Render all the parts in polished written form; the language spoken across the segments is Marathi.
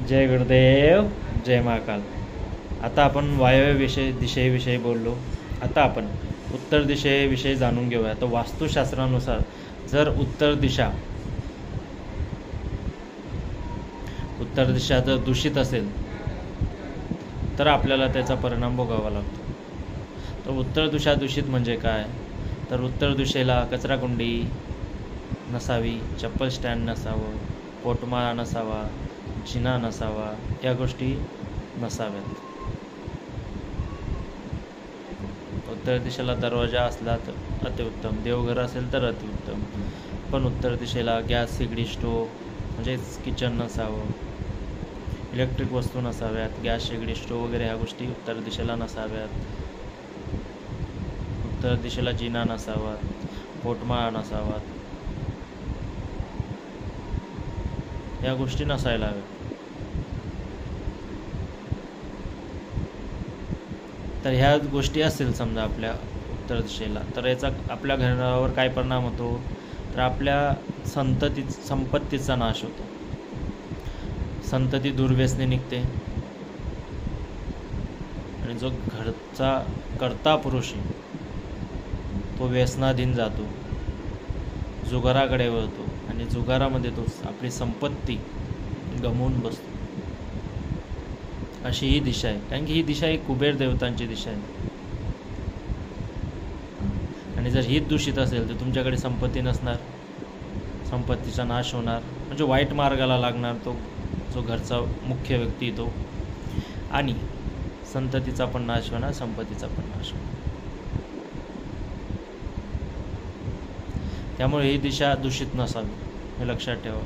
जय गुरुदेव, जय महाकाल. आता आपण वायव्य दिशेविषयी बोललो. आता आपण उत्तर दिशेविषयी जाणून घेऊया. तर वास्तुशास्त्रानुसार जर उत्तर दिशा जर दूषित असेल तर आपल्याला त्याचा परिणाम भोगावा लागतो. तर उत्तर दिशा दूषित म्हणजे काय? तर उत्तर दिशेला कचराकुंडी नसावी, चप्पल स्टँड नसावं, पोटमाळा नसावा, जिना नसावा, या गोष्टी नसाव्यात. उत्तर दिशेला दरवाजा असला तर अतिउत्तम, देवघर असेल तर अतिउत्तम. पण उत्तर दिशेला गॅस, शेगडी, स्टोव म्हणजेच किचन नसावं, इलेक्ट्रिक वस्तू नसाव्यात, गॅस, शेगडी, स्टोव वगैरे ह्या गोष्टी उत्तर दिशेला नसाव्यात. उत्तर दिशेला जिना नसावा, पोटमाळा नसावा, या गोष्टी नसायला हव्या. तर ह्या गोष्टी असेल समजा आपल्या उत्तर दिशेला, तर याचा आपल्या घरावर काय परिणाम होतो? तर आपल्या संपत्तीचा नाश होतो. संतती दुर्व्यसनी निघते आणि जो घरचा कर्ता पुरुष आहे तो व्यसनाधीन जातो, जुगाराकडे वळतो आणि जुगारामध्ये तो आपली संपत्ती गमावून बसतो. अशी ही दिशा आहे. कारण की ही दिशा ही कुबेर देवतांची दिशा आहे. आणि जर ही दूषित असेल तर तुमच्याकडे संपत्ती नसणार, संपत्तीचा नाश होणार, म्हणजे वाईट मार्गाला लागणार तो जो घरचा मुख्य व्यक्ती तो, आणि संततीचा पण नाश होणार, संपत्तीचा पण नाश होणार. त्यामुळे ही दिशा दूषित नसावी हे लक्षात ठेवा.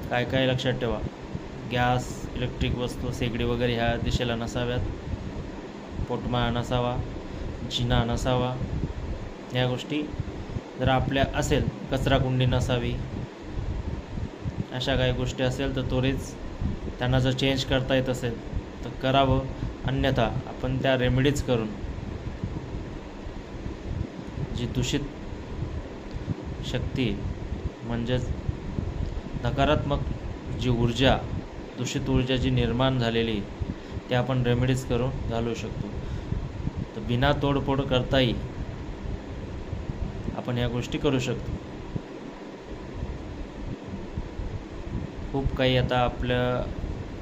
काय काय लक्षात ठेवा? गॅस, इलेक्ट्रिक वस्तू, शेगडी वगैरे ह्या दिशेला नसाव्यात, पोटमाळा नसावा, जिना नसावा. या गोष्टी जर आपल्या असेल, कचराकुंडी नसावी, अशा काही गोष्टी असेल तर त्वरित त्यांना जर चेंज करता येत असेल तर करावं. अन्यथा आपण त्या रेमेडीज करून जी दूषित शक्ती म्हणजेच नकारात्मक जी ऊर्जा, दूषित ऊर्जा जी निर्माण झालेली ते आपण रेमेडीज करून घालवू शकतो. तर बिना तोडफोड करताही आपण या गोष्टी करू शकतो. खूप काही आता आपलं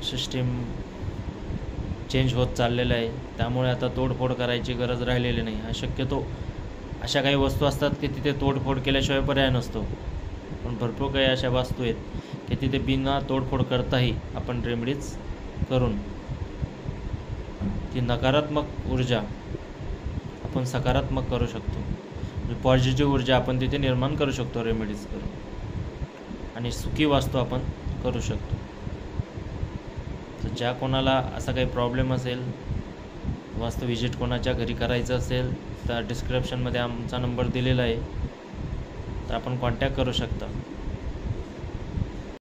सिस्टीम चेंज होत चाललेलं आहे, त्यामुळे आता तोडफोड करायची गरज राहिलेली नाही. शक्यतो अशा काही वस्तू असतात की तिथे तोडफोड केल्याशिवाय पर्याय नसतो, पण भरपूर काही अशा वस्तू आहेत की तिथे बिना तोडफोड करताही आपण रेमेडीज करून ती नकारात्मक ऊर्जा आपण सकारात्मक करू शकतो. म्हणजे पॉझिटिव्ह ऊर्जा आपण तिथे निर्माण करू शकतो रेमेडीज करून, आणि सुखी वास्तू आपण करू शकतो. तर ज्या कोणाला असा काही प्रॉब्लेम असेल, वास्तू विजिट कोणाच्या घरी करायचं असेल तर डिस्क्रिप्शनमध्ये आमचा नंबर दिलेला आहे, तर आपण कॉन्टॅक्ट करू शकता.